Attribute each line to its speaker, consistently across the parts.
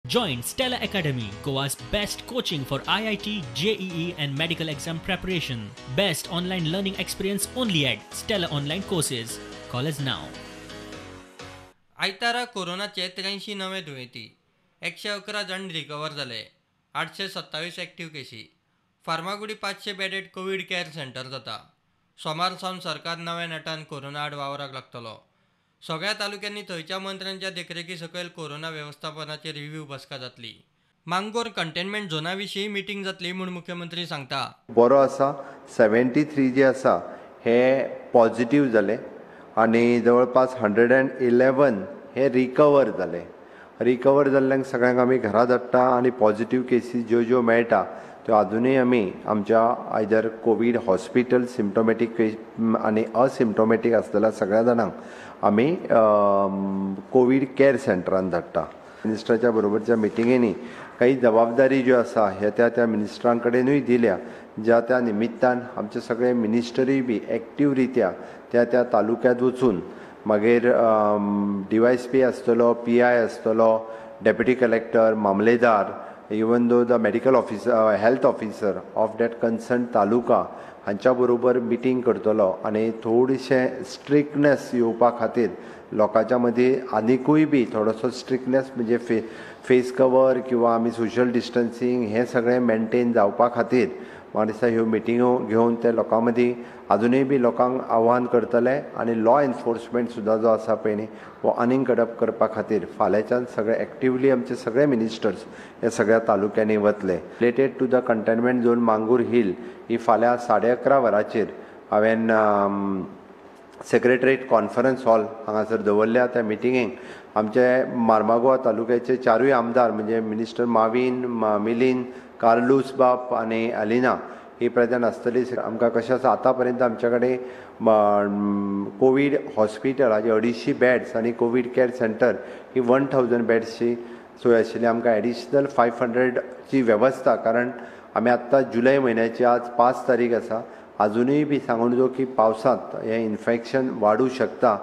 Speaker 1: Join Stella Academy, Goa's best coaching for IIT, JEE and medical exam preparation. Best online learning experience only at Stella Online Courses. Call us now.
Speaker 2: आयतारा कोरोनाचे 83 नवे दुयेंती, 111 जण recover जाले, 827 active केसी. Farmagudi 500 bedded COVID care centre जाता. सोमार सावन सरकार नव्या नेटान कोरोना आड वावराक लागतलो. सगळ्या तालुक्यांनी थंयच्या मंत्र्यांच्या देखरेखी सकयल कोरोना व्यवस्थापनाची रिव्ह्यू बसका जातली. मांगोर कंटेनमेंट झोना विशीं मिटींग जातली म्हूण मुख्यमंत्री सांगता.
Speaker 3: बरो आसा 73 जे आसा हे पॉझिटिव्ह जाले आनी जवळपास 111 हे रिकवर जाले. रिकवर जाल्ल्यांक सगळ्यांक आमी घरा धाडटा आनी पॉझिटिव्ह केसीस ज्यो मेळटा त्यो अजुनूय आमी आमच्या आयदर कोवीड हॉस्पिटल सिम्टोमॅटीक आनी असिम्टोमॅटीक आसलेल्या सगळ्या जाणांक आमी कोवीड केअर सेंटरान धाडटा. मिनिस्टराच्या बरोबरच्या मिटिंगेनी काही जबाबदारी ज्यो आसा ह्या त्या मिनिस्टरां कडेनूय दिल्या, ज्या त्या निमित्तान आमचे सगळे मिनिस्टरूय बी एक्टीव रित्या त्या तालुक्यांत वचून मागीर DYSP आसतलो, PI आसतलो, डेप्युटी कलेक्टर, मामलेदार, even though the medical officer, health officer of that concern taluka हांच्या बरोबर मिटींग करतलो आनी थोडीशें स्ट्रिक्टनेस येवपा खातीर लोकांच्या मदीं आनिकूय बी थोडोसो स्ट्रिक्टनेस म्हणजे फेस कवर किंवा आमी सोशल डिस्टन्सींग हें सगळें मेंटेन जावपा खातीर म्हाका दिसता ह्यो मिटिंगो घेवन ते लोकां मदीं अजुनूय बी लोकांक आव्हान करतले आनी लॉ एनफोर्समेंट सुद्दां जो आसा पळय न्ही हो आनीक कडप करपा खातीर फाल्यांच्यान सगळे एक्टिवली आमचे सगळे मिनिस्टर्स हे सगळ्या तालुक्यांनी वतले. Related to the containment zone Mangor Hill ही फाल्यां 11:30 वरांचेर हांवें सेक्रेटरीएट कॉन्फरन्स हॉल हांगासर दवरल्या. त्या मिटिंगेक आमचे मार्मागोवा तालुक्याचे चारूय आमदार म्हणजे मिनिस्टर माविन, मिलिंद, कार्लूस बाप आनी अलिना ही प्रेजेंट आसतली. आमकां कशें आसा आतां पर्यंत आमचे कडेन कोवीड हॉस्पिटलाचे 250 बेड्स आनी कोवीड केअर सेंटर ही 1000 बेड्सची सोय आशिल्ली. आमकां एडिशनल 500 ची वेवस्था, कारण आमी आत्तां जुलय म्हयन्याची आज 5 तारीख आसा, अजुनूय बी सांगून जो की पावसांत हें इन्फेक्शन वाडूं शकता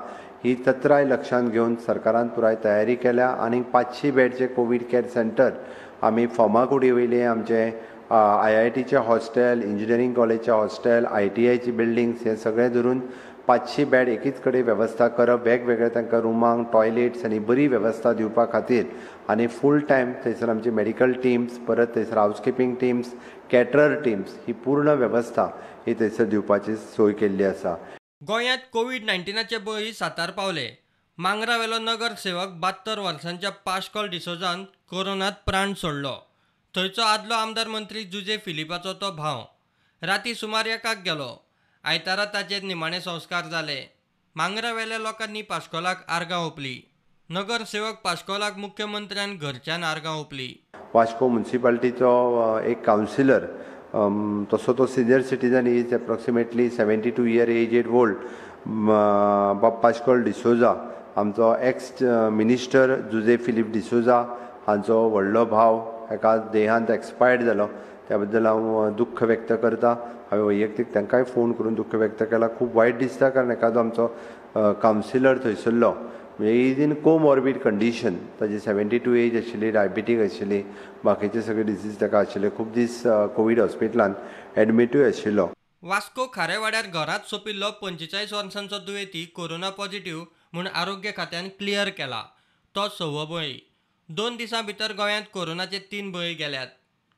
Speaker 3: ही तत्राय लक्षांत घेवन सरकारान पुराय तयारी केल्या. आनी 500 बेडचे कोवीड केअर सेंटर आमी फर्मागुडी वयले आमचे IITचे हॉस्टेल, इंजिनियरींग कॉलेजचे हॉस्टेल, ITIची बिल्डिंग्स हे सगळे धरून 500 बेड एकीच कडेन वेवस्था करप, वेगवेगळे तांकां रुमांक टॉयलेट्स आनी बरी वेवस्था दिवपा खातीर आनी फूल टायम थंयसर आमची मेडिकल टिम्स, परत थंयसर हावजकीपिंग टिम्स, कॅटरर टिम्स ही पूर्ण वेवस्था ही थंयसर दिवपाची सोय केल्ली आसा.
Speaker 2: गोंयांत कोविड-19चे बळी 7 पावले. मांगरावेलो नगरसेवक 72 वर्सांच्या पाश्कॉल डिसोजान कोरोनात प्राण सोडलो. थंयचो आदलो आमदार मंत्री जुजे फिलिपाचो तो भाव राती सुमार 1 गेलो. आयतारा ताचेर निमाणे संस्कार जाले. मांगरावेल्या लोकांनी पाश्कॉलाक आर्गां ओंपली. नगरसेवक पाश्कॉलाक मुख्यमंत्र्यान घरच्यान आर्गां ओंपली.
Speaker 3: वास्को म्युनिसिपालिटीचो एक कावन्सिलर, तसो तो senior citizen, is approximately 72 year aged old, Pascoal D'Souza, आमचो एक्स मिनिस्टर जुजे फिलीप डिसोजा हांचो व्हडलो भाव एका देहांत एक्सपायर्ड जालो. त्या बद्दल हांव दुख्ख व्यक्त करता. हांवें वैयक्तीक तांकांय फोन करून दुख्ख व्यक्त केला. खूब वायट दिसता, कारण एखादो आमचो कावन्सिलर थंयसरलो इज इन कोमॉर्बीड कंडिशन, ताची 72 एज आशिल्ली, डायबिटीक आशिल्ली, बाकीचे सगळे डिजीज ताका आशिल्ले. खूब दीस कोवीड हॉस्पिटलान एडमिटूय आशिल्लो.
Speaker 2: वास्को खारेवाड्यार घरांत सोंपिल्लो 45 वर्सांचो दुयेंती कोरोना पॉझिटिव्ह म्हूण आरोग्य खात्यान क्लियर केला. तो 6वो बळी. 2 दिसां भितर गोंयांत कोरोनाचे 3 बळी गेल्यात.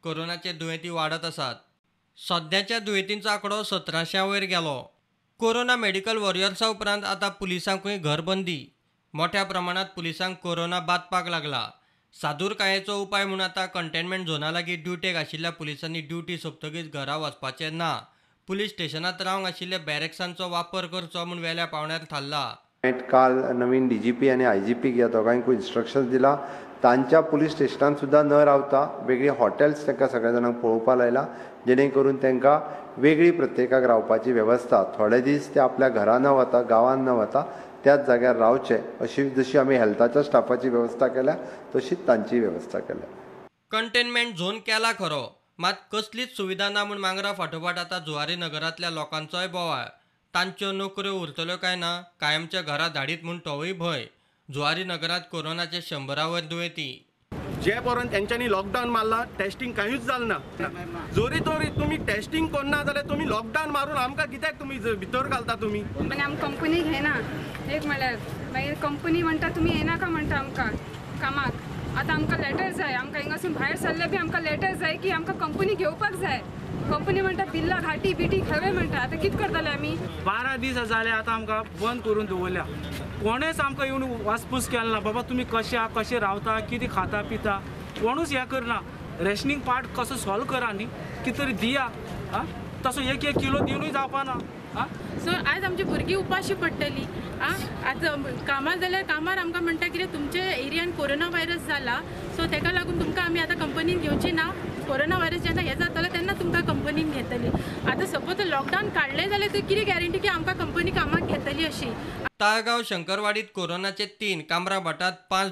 Speaker 2: कोरोनाचे दुयेंती वाडत आसात. सध्याच्या दुयेंतींचो आंकडो 1700 वयर गेलो. कोरोना मेडिकल वॉरियर्सा उपरांत आतां पुलिसांकूय घरबंदी. मोठ्या प्रमाणात पुलिसांक कोरोना बादपाक लागला. सादूरकायेचो उपाय म्हूण आतां कंटेनमेंट झोना लागीं ड्युटेक आशिल्ल्या पुलिसांनी ड्युटी सोंपतकीच घरा वचपाचें ना. पुलीस स्टेशनांत रावंक आशिल्ल्या बॅरेक्सांचो वापर करचो म्हूण वेल्या पावण्यार थारला.
Speaker 3: काल नवीन DGP आनी IGP ह्या दोगांयकूय इन्स्ट्रक्शन दिला. तांच्या पुलीस स्टेशनांत सुद्दां न रावता वेगळी हॉटेल्स तांकां सगळ्या जाणांक पळोवपा लायला, जेणे करून तांकां वेगळी प्रत्येकाक रावपाची वेवस्था, थोडे दीस ते आपल्या घरान न वता, गांवान न वता, त्याच जाग्यार रावचे अशी जशी आमी हेल्थाच्या स्टाफाची वेवस्था केल्या तशीच तांची वेवस्था केल्या.
Speaker 2: कंटेनमेंट झोन केला खरो, मात कसलीच सुविधा ना म्हूण मांगरा फाटोफाट आतां जुवारी नगरांतल्या लोकांचोय बोवाळ. तांच्यो नोकऱ्यो उरतल्यो काय ना, कायमच्या घरा धाडीत म्हूण तोवूय भंय. जुवारी नगरांत कोरोनाचे 100 वयर दुयेंती.
Speaker 4: जे पर्यंत तेंच्यांनी लॉकडावन मारला टेस्टिंग कांयच जालें ना जोरी तोरी तुमी टेस्टिंग करना जाल्यार तुमी लॉकडावन मारून आमकां कित्याक तुमी भितर घालता तुमी
Speaker 5: आनी आमकां कंपनी घेना एक म्हळ्यार मागीर कंपनी म्हणटा तुमी येनाका म्हणटा आमकां कामाक आतां आमकां लेटर जाय आमकां हिंगासून भायर सरले बी आमकां लेटर जाय की आमकां कंपनी घेवपाक जाय कंपनी म्हणटा बिल्ला घाटी बिटी खंय म्हणटा आतां कितें करतले आमी
Speaker 6: 12 दीस जाले आतां आमकां बंद करून दवरल्या कोणेच आमकां येवन वासपूस केला ना बाबा तुमी कशे आहा कशे रावता कितें खाता पिता कोणूच हें करना रेशनिंग पार्ट कसो सॉल्व करा न्ही कितें तरी दिया आं तसो एक किलो दिवनूय जावपाना आं
Speaker 7: सो आज आमची भुरगीं उपाशी पडटली आं आतां कामार जाल्यार कामार आमकां म्हणटा कितें तुमच्या एरियान कोरोना व्हायरस जाला सो ताका लागून तुमकां आमी आतां कंपनीन घेवची ना कोरोना व्हायरस जेन्ना हें जातलो तेन्ना तुमकां कंपनीन घेतली आतां सपोज लॉकडावन काडलें जाल्यार कितें गॅरंटी की आमकां कंपनी कामाक घेतली अशी
Speaker 2: ताळगाव शंकरवाडीत कोरोनाचे 3 कामरा भाटात 5